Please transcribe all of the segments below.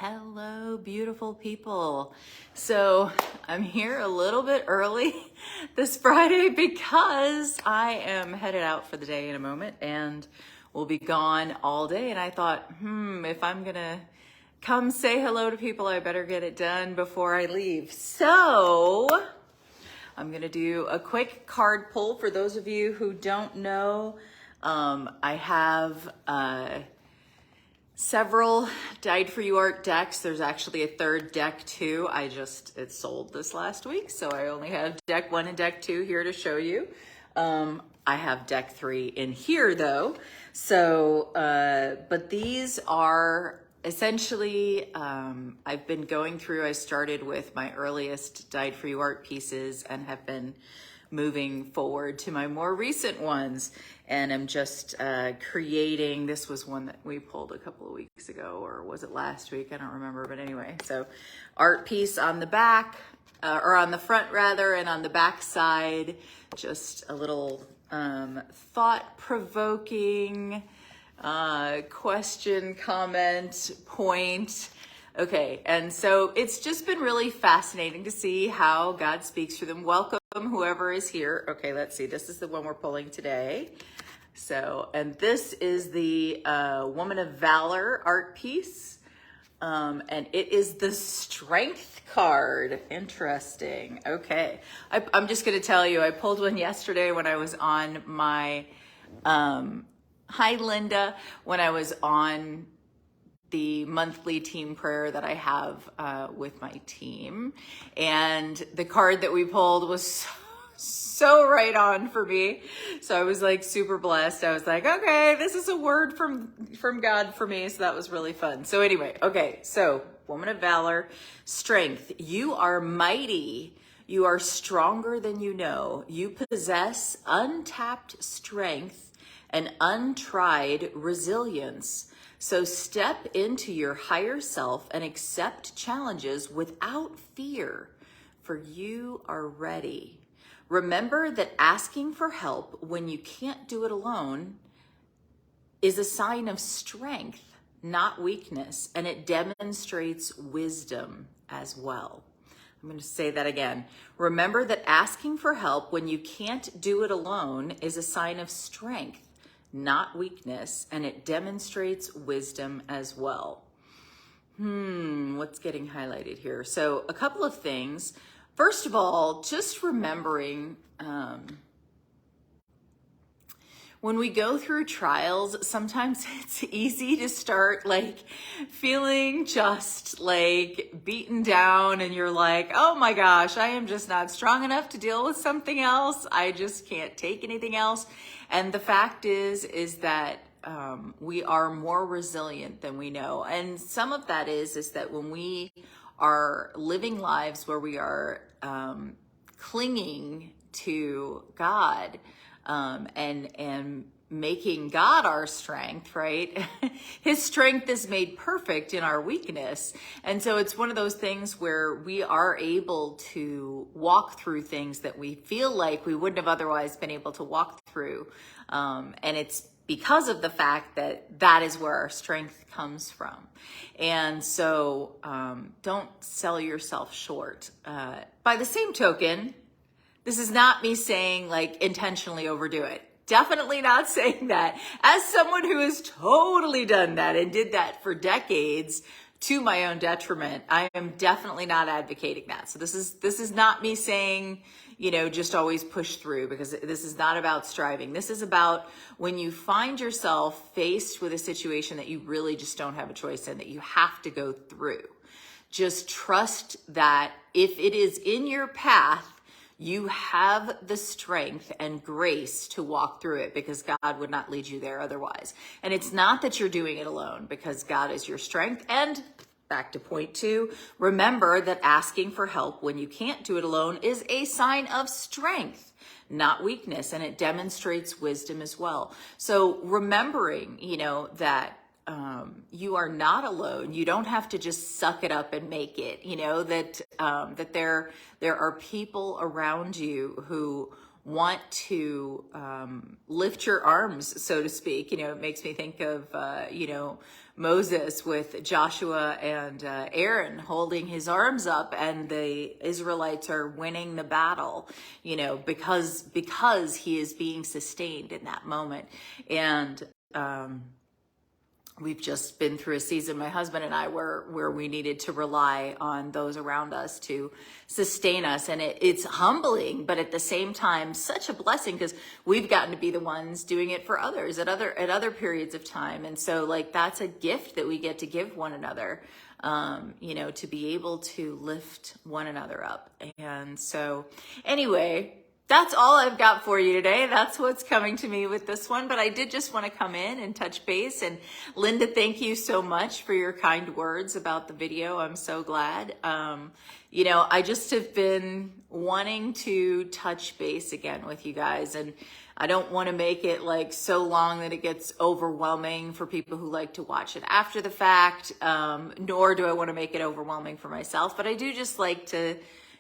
Hello, beautiful people. So I'm here a little bit early this Friday because I am headed out for the day in a moment and will be gone all day. And I thought, if I'm gonna come say hello to people, I better get it done before I leave. So I'm gonna do a quick card pull for those of you who don't know. I have several Dyed4you Art decks. There's actually a third deck too. It sold this last week, so I only have deck 1 and deck 2 here to show you. I have deck 3 in here though. So, but these are essentially, I've been going through, I started with my earliest Dyed4you Art pieces and have been moving forward to my more recent ones. And I'm just creating, this was one that we pulled a couple of weeks ago, or was it last week? I don't remember, but anyway. So art piece on the back, or on the front rather, and on the back side, just a little thought-provoking question, comment, point. Okay, and so it's just been really fascinating to see how God speaks through them. Welcome, whoever is here. Okay, let's see. This is the one we're pulling today. So, and this is the Woman of Valor art piece. And it is the Strength card. Interesting. Okay. I'm just going to tell you, I pulled one yesterday when I was on my, hi Linda, when I was on the monthly team prayer that I have with my team. And the card that we pulled was so right on for me. So I was like super blessed. I was like, okay, this is a word from God for me. So that was really fun. So anyway, okay. So Woman of Valor, Strength. You are mighty. You are stronger than you know. You possess untapped strength and untried resilience. So step into your higher self and accept challenges without fear, for you are ready. Remember that asking for help when you can't do it alone is a sign of strength, not weakness, and it demonstrates wisdom as well. I'm going to say that again. Remember that asking for help when you can't do it alone is a sign of strength, not weakness, and it demonstrates wisdom as well. What's getting highlighted here? So a couple of things. First of all, just remembering when we go through trials, sometimes it's easy to start like feeling just like beaten down, and you're like, oh my gosh, I am just not strong enough to deal with something else. I just can't take anything else. And the fact is that we are more resilient than we know. And some of that is that when we are living lives where we are clinging to God and making God our strength, right? His strength is made perfect in our weakness. And so it's one of those things where we are able to walk through things that we feel like we wouldn't have otherwise been able to walk through. And it's because of the fact that that is where our strength comes from. And so don't sell yourself short. By the same token, this is not me saying like intentionally overdo it. Definitely not saying that. As someone who has totally done that and did that for decades to my own detriment, I am definitely not advocating that. So this is not me saying, just always push through, because this is not about striving. This is about when you find yourself faced with a situation that you really just don't have a choice in, that you have to go through. Just trust that if it is in your path, you have the strength and grace to walk through it, because God would not lead you there otherwise. And it's not that you're doing it alone, because God is your strength. And back to point 2, remember that asking for help when you can't do it alone is a sign of strength, not weakness, and it demonstrates wisdom as well. So remembering, that you are not alone. You don't have to just suck it up and make it, that there are people around you who want to lift your arms, so to speak. It makes me think of, Moses with Joshua and Aaron holding his arms up, and the Israelites are winning the battle, you know, because he is being sustained in that moment. And we've just been through a season, my husband and I, where we needed to rely on those around us to sustain us. And it's humbling, but at the same time, such a blessing, because we've gotten to be the ones doing it for others at other periods of time. And so like, that's a gift that we get to give one another, you know, to be able to lift one another up. And so anyway, that's all I've got for you today. That's what's coming to me with this one. But I did just want to come in and touch base. And Linda, thank you so much for your kind words about the video. I'm so glad. You know, I just have been wanting to touch base again with you guys. And I don't want to make it like so long that it gets overwhelming for people who like to watch it after the fact. Nor do I want to make it overwhelming for myself. But I do just like to,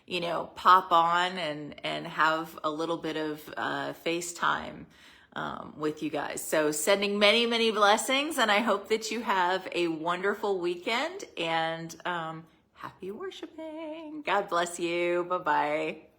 you know, pop on and have a little bit of FaceTime with you guys. So sending many, many blessings, and I hope that you have a wonderful weekend, and happy worshiping. God bless you. Bye-bye.